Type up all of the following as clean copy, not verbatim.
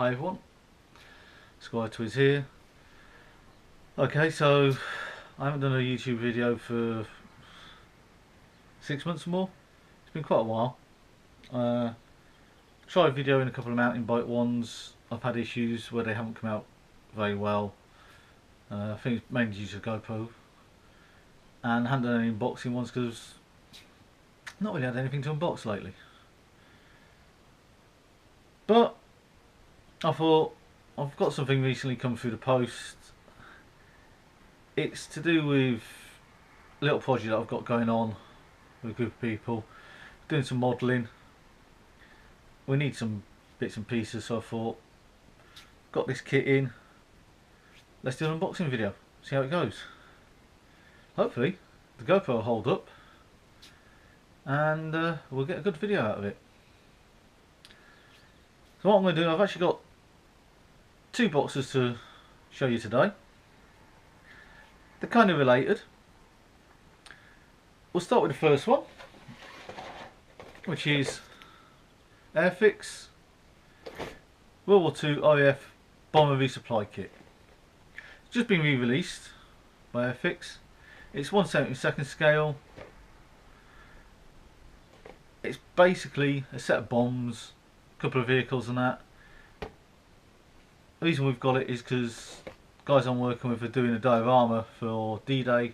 Hi everyone, Squire Twiz here. Okay, so I haven't done a YouTube video for 6 months or more. It's been quite a while. Tried videoing a couple of mountain bike ones. I've had issues where they haven't come out very well. I think it's mainly due to GoPro. And haven't done any unboxing ones because not really had anything to unbox lately. But I thought I've got something recently come through the post. It's to do with a little project that I've got going on with a group of people, doing some modelling. We need some bits and pieces, so I thought, got this kit in, let's do an unboxing video, see how it goes. Hopefully the GoPro will hold up and we'll get a good video out of it. So what I'm going to do, I've actually got 2 boxes to show you today. They're kind of related. We'll start with the first one, which is Airfix World War II RAF bomber resupply kit. It's just been re-released by Airfix. It's 1/72 scale. It's basically a set of bombs, a couple of vehicles and that. The reason we've got it is because guys I'm working with are doing a diorama for D-Day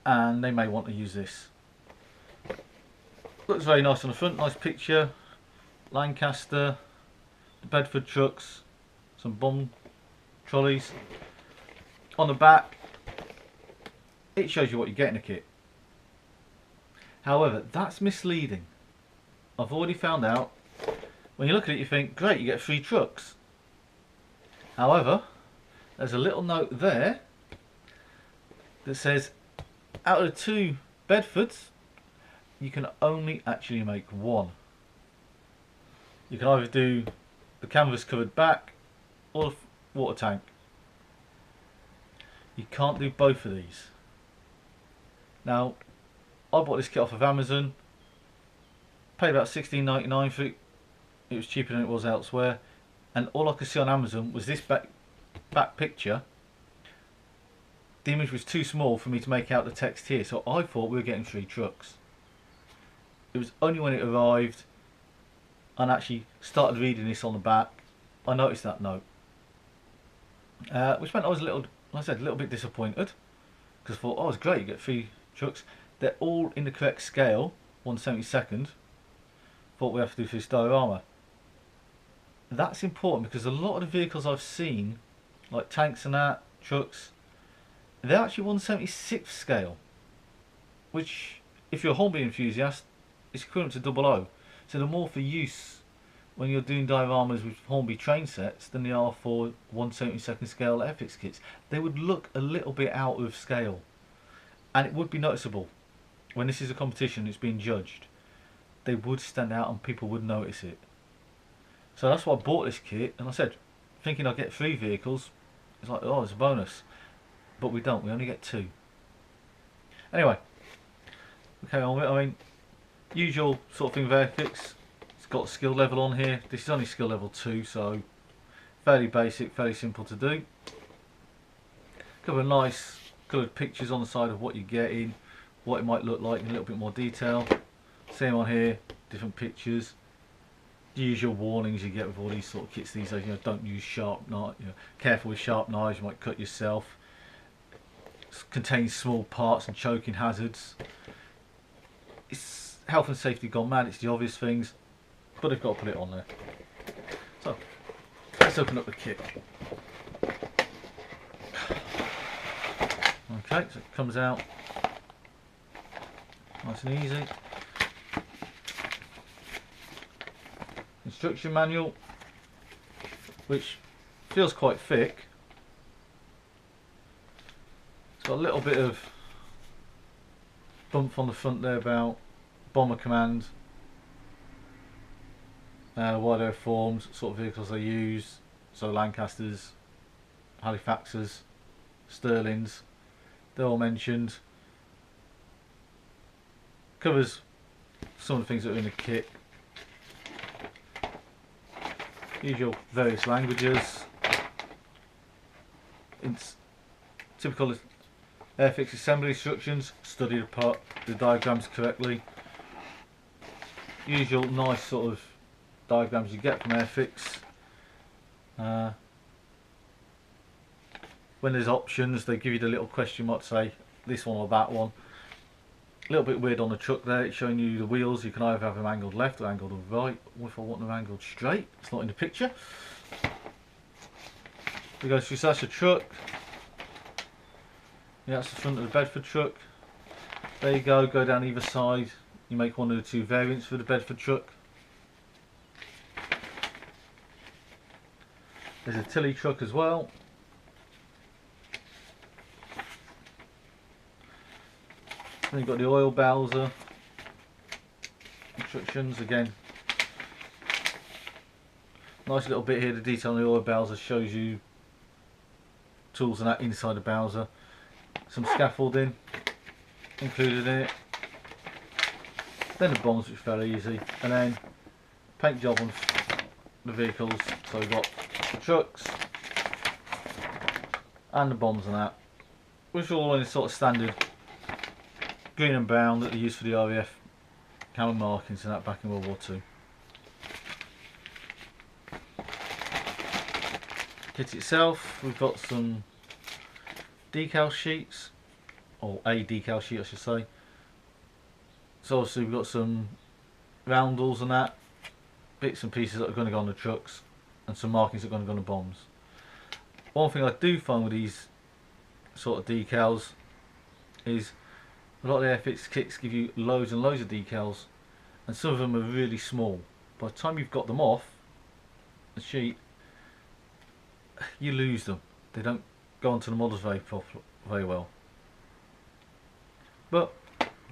and they may want to use this. Looks very nice on the front, nice picture, Lancaster, the Bedford trucks, some bomb trolleys. On the back it shows you what you get in a kit. However, that's misleading. I've already found out. When you look at it you think, great, you get 3 trucks. However, there's a little note there that says out of the 2 Bedfords you can only actually make 1. You can either do the canvas covered back or the water tank. You can't do both of these. Now, I bought this kit off of Amazon, paid about $16.99 for it. It was cheaper than it was elsewhere, and all I could see on Amazon was this back picture. The image was too small for me to make out the text here, so I thought we were getting 3 trucks. It was only when it arrived and actually started reading this on the back I noticed that note, which meant I was like I said, a little bit disappointed, because I thought, oh, it's great, you get 3 trucks. They're all in the correct scale, 1/72. Thought we have to do for this diorama. That's important because a lot of the vehicles I've seen, like tanks and that, trucks, they're actually 1/76 scale, which if you're a Hornby enthusiast is equivalent to 00. So they're more for use when you're doing dioramas with Hornby train sets than they are for 1/72 scale Airfix kits. They would look a little bit out of scale, and it would be noticeable when this is a competition that's being judged. They would stand out and people would notice it. So that's why I bought this kit, and I said, thinking I'd get 3 vehicles. It's like, oh, it's a bonus. But we don't, we only get 2. Anyway, okay, on with it. I mean, usual sort of thing with Airfix. It's got skill level on here. This is only skill level 2, so fairly basic, fairly simple to do. A couple of nice coloured pictures on the side of what you're getting, what it might look like in a little bit more detail. Same on here, different pictures. The usual warnings you get with all these sort of kits these days, you know, don't use sharp knives, you know, careful with sharp knives, you might cut yourself. It contains small parts and choking hazards. It's health and safety gone mad, it's the obvious things, but they've got to put it on there. So, let's open up the kit. Okay, so it comes out nice and easy. Instruction manual, which feels quite thick. It's got a little bit of bump on the front there about bomber command, why they're formed, sort of vehicles they use. So Lancasters, Halifaxes, Sterlings, they're all mentioned. Covers some of the things that are in the kit. Usual various languages. It's typical Airfix assembly instructions. Study the diagrams correctly. Usual nice sort of diagrams you get from Airfix. When there's options, they give you the little question mark to say this one or that one. A little bit weird on the truck there, it's showing you the wheels. You can either have them angled left or angled right. Or if I want them angled straight, it's not in the picture. We go through, so that's the truck. Yeah, that's the front of the Bedford truck. There you go down either side. You make one of the two variants for the Bedford truck. There's a Tilly truck as well. Then you've got the oil Bowser instructions again. Nice little bit here, the detail on the oil Bowser shows you tools and that inside the Bowser. Some scaffolding included in it. Then the bombs, which are fairly easy. And then paint job on the vehicles. So we've got the trucks and the bombs and that, which are all in sort of standard green and brown that they used for the RAF camo markings and that back in World War II. Kit itself, we've got some decal sheets, or a decal sheet I should say. So obviously we've got some roundels and that, bits and pieces that are going to go on the trucks, and some markings that are going to go on the bombs. One thing I do find with these sort of decals is a lot of the Airfix kits give you loads and loads of decals, and some of them are really small. By the time you've got them off the sheet, you lose them. They don't go onto the models very well. But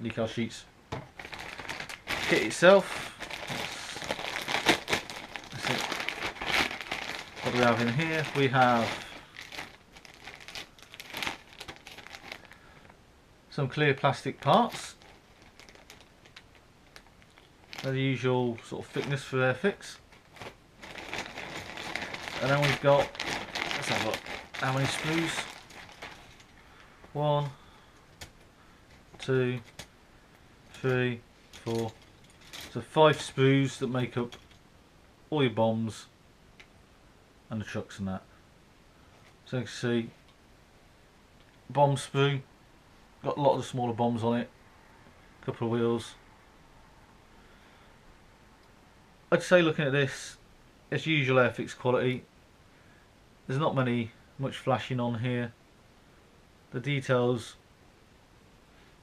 decal sheets. Kit itself. That's it. What do we have in here? We have some clear plastic parts. They're the usual sort of thickness for Airfix. And then we've got, let's have a look, how many sprues? 1, 2, 3, 4. So 5 sprues that make up all your bombs and the trucks and that. So you can see, bomb sprue, got a lot of the smaller bombs on it, a couple of wheels. I'd say looking at this, it's usual Airfix quality. There's not much flashing on here. The details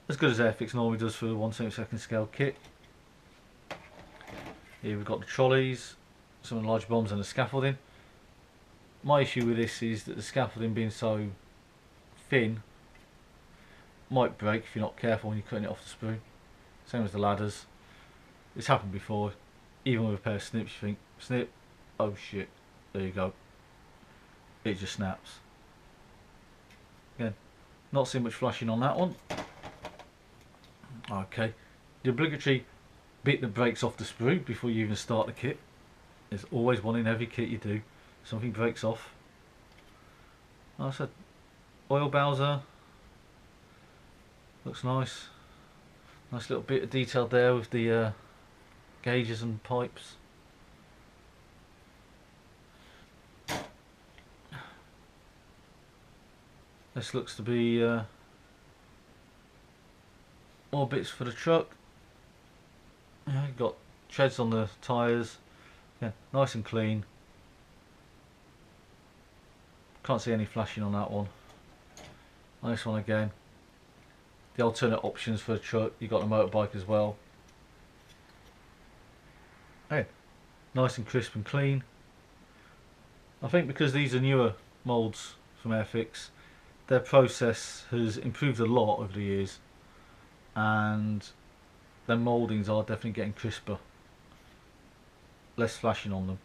as good as Airfix normally does for a 1/72 scale kit. Here we've got the trolleys, some large bombs and the scaffolding. My issue with this is that the scaffolding being so thin might break if you're not careful when you're cutting it off the sprue. Same as the ladders. It's happened before. Even with a pair of snips, you think, snip, oh shit, there you go. It just snaps. Again, not seeing much flashing on that one. Okay, the obligatory bit that breaks off the sprue before you even start the kit. There's always one in every kit you do. Something breaks off. Like I said, oil Bowser. Looks nice. Nice little bit of detail there with the gauges and pipes. This looks to be more bits for the truck. Yeah, got treads on the tyres. Yeah, nice and clean. Can't see any flashing on that one. Nice one again. The alternate options for a truck. You got a motorbike as well. Hey, nice and crisp and clean. I think because these are newer moulds from Airfix, their process has improved a lot over the years, and their mouldings are definitely getting crisper. Less flashing on them.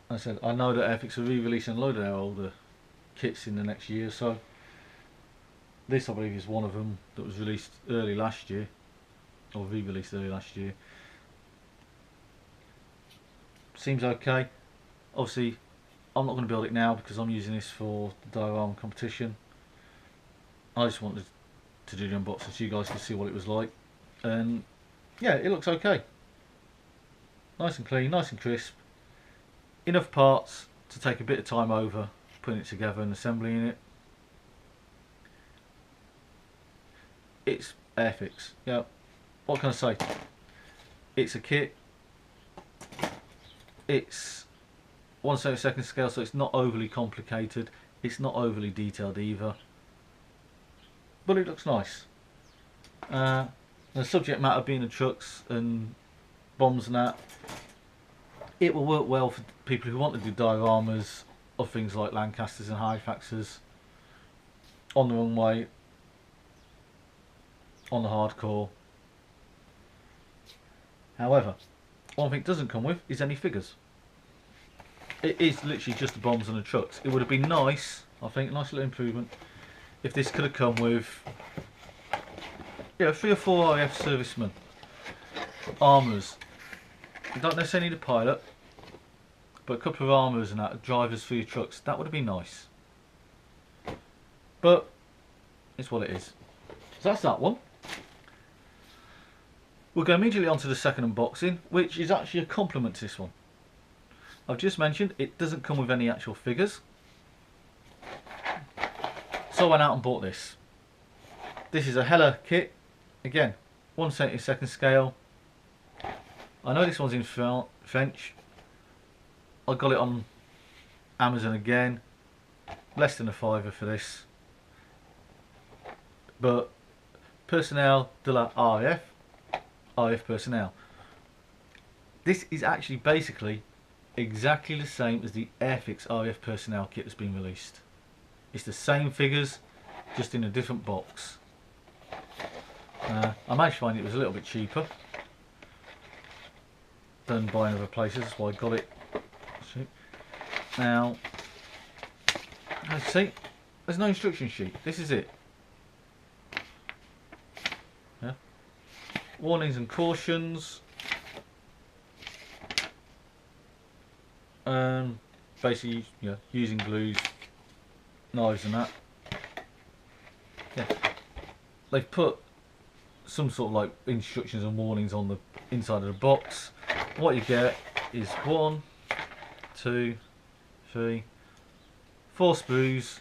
Like I said, I know that Airfix are re-releasing a load of their older kits in the next year or so. This I believe is one of them that was released early last year, or re-released early last year. seems okay. Obviously, I'm not going to build it now because I'm using this for the diorama competition. I just wanted to do the unboxing so you guys can see what it was like. And yeah, it looks okay. Nice and clean, nice and crisp. Enough parts to take a bit of time over putting it together and assembling it. It's Airfix. Yeah, what can I say? It's a kit. It's 1/72 scale, so it's not overly complicated. It's not overly detailed either. But it looks nice. The subject matter being the trucks and bombs and that, it will work well for people who want to do dioramas of things like Lancasters and Halifaxes on the runway, on the hardcore. However, one thing it doesn't come with is any figures. It is literally just the bombs and the trucks. It would have been nice, I think, a nice little improvement, if this could have come with 3 or 4 RAF servicemen, armourers. You don't necessarily need a pilot, but a couple of armourers and that, drivers for your trucks, that would have been nice. But it's what it is. So that's that one. We'll go immediately on to the second unboxing, which is actually a compliment to this one. I've just mentioned it doesn't come with any actual figures, so I went out and bought this. This is a Hella kit, again 1/72 scale. I know this one's in French. I got it on Amazon again, less than a £5 for this. But Personnel de la RAF personnel. This is actually basically exactly the same as the Airfix RAF personnel kit that's been released. It's the same figures, just in a different box. I managed to find it was a little bit cheaper than buying other places, that's why I got it. Now, as you see, there's no instruction sheet. This is it. Yeah. Warnings and cautions. Basically, using glues, knives and that. Yeah. They've put some sort of like instructions and warnings on the inside of the box. What you get is 1, 2, 3, 4 sprues.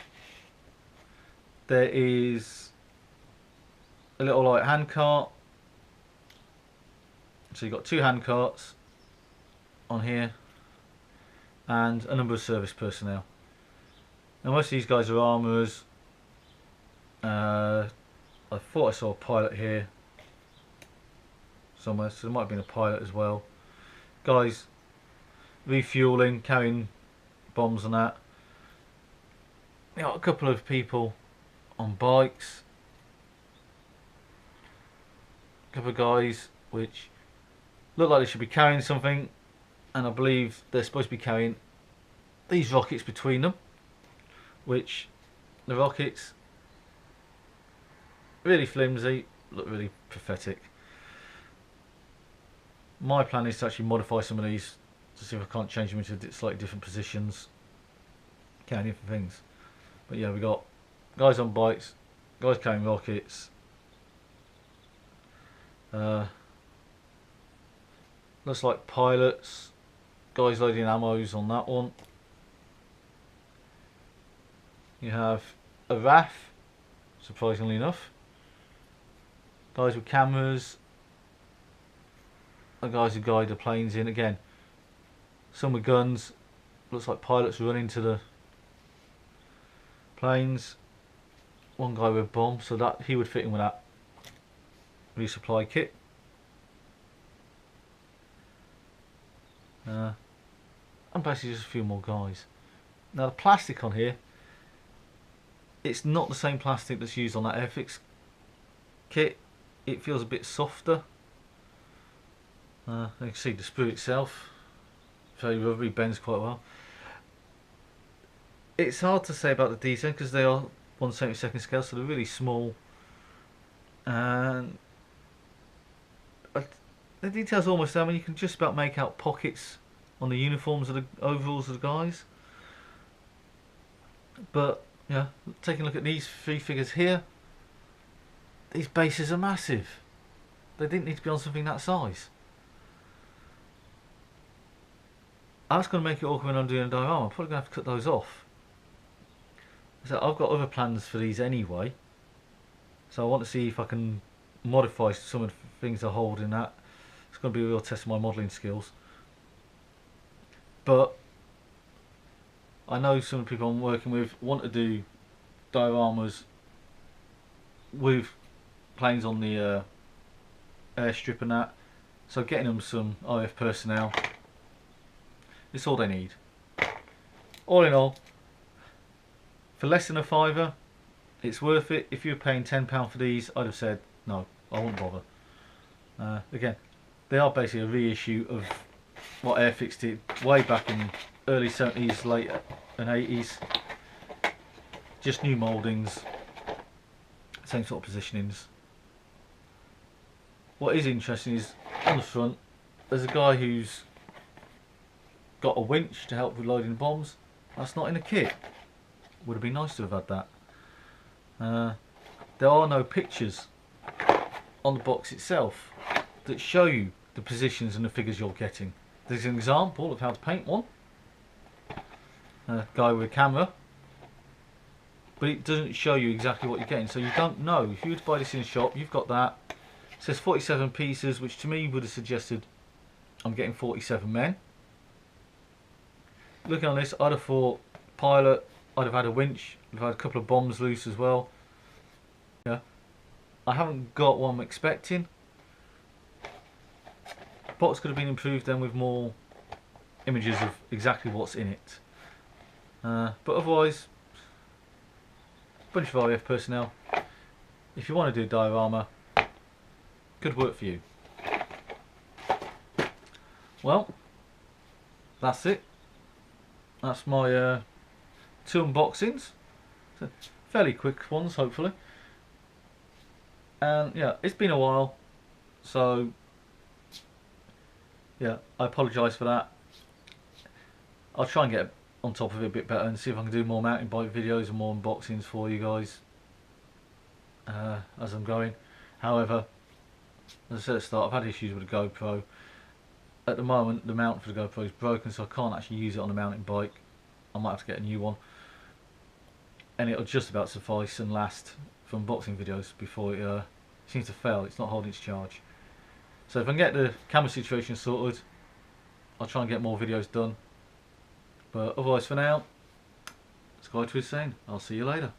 There is a little like hand cart. So you've got 2 hand carts on here and a number of service personnel. Now most of these guys are armourers. I thought I saw a pilot here somewhere, so there might have been a pilot as well. Guys refueling, carrying bombs and that. You know, a couple of people on bikes. A couple of guys which look like they should be carrying something, and I believe they're supposed to be carrying these rockets between them, which the rockets really flimsy, look really pathetic. My plan is to actually modify some of these to see if I can't change them into slightly different positions, carrying different things. But yeah, we got guys on bikes, guys carrying rockets. Looks like pilots, guys loading ammos on that one. You have a RAF, surprisingly enough. Guys with cameras. The guys who guide the planes in again. Some with guns. Looks like pilots running to the planes. One guy with a bomb, so that he would fit in with that resupply kit. And basically just a few more guys. Now the plastic on here, it's not the same plastic that's used on that Airfix kit. It feels a bit softer. You can see the sprue itself, very rubbery, bends quite well. It's hard to say about the detail because they are 1/72 scale, so they're really small. And the detail's almost there. I mean, you can just about make out pockets on the uniforms of the overalls of the guys. But yeah, taking a look at these three figures here, these bases are massive. They didn't need to be on something that size. That's going to make it awkward when I'm doing a diorama. I'm probably going to have to cut those off. So I've got other plans for these anyway. So I want to see if I can modify some of the things I hold in that. It's going to be a real test of my modelling skills. But I know some of the people I'm working with want to do dioramas with planes on the airstrip and that. So getting them some RAF personnel, it's all they need. All in all, for less than a fiver, it's worth it. If you were paying £10 for these, I'd have said no, I wouldn't bother. Again, they are basically a reissue of what Airfix did way back in early 70s, late and 80s. Just new mouldings, same sort of positionings. What is interesting is on the front there's a guy who's got a winch to help with loading bombs. That's not in the kit. Would have been nice to have had that. There are no pictures on the box itself that show you the positions and the figures you're getting. There's an example of how to paint one. A guy with a camera, but it doesn't show you exactly what you're getting, so you don't know. If you were to buy this in a shop, you've got that. It says 47 pieces, which to me would have suggested I'm getting 47 men. Looking on this, I'd have thought pilot, I'd have had a winch, I'd have had a couple of bombs loose as well. Yeah, I haven't got what I'm expecting. Box could have been improved then with more images of exactly what's in it. But otherwise, bunch of RAF personnel. If you want to do a diorama, could work for you. Well, that's it. That's my 2 unboxings. So fairly quick ones, hopefully. And yeah, it's been a while, so yeah, I apologise for that. I'll try and get on top of it a bit better and see if I can do more mountain bike videos and more unboxings for you guys as I'm going. However, as I said at the start, I've had issues with the GoPro. At the moment, the mount for the GoPro is broken, so I can't actually use it on a mountain bike. I might have to get a new one, and it'll just about suffice and last for unboxing videos before it seems to fail. It's not holding its charge. So if I can get the camera situation sorted, I'll try and get more videos done. But otherwise, for now, Sky Twist saying, I'll see you later.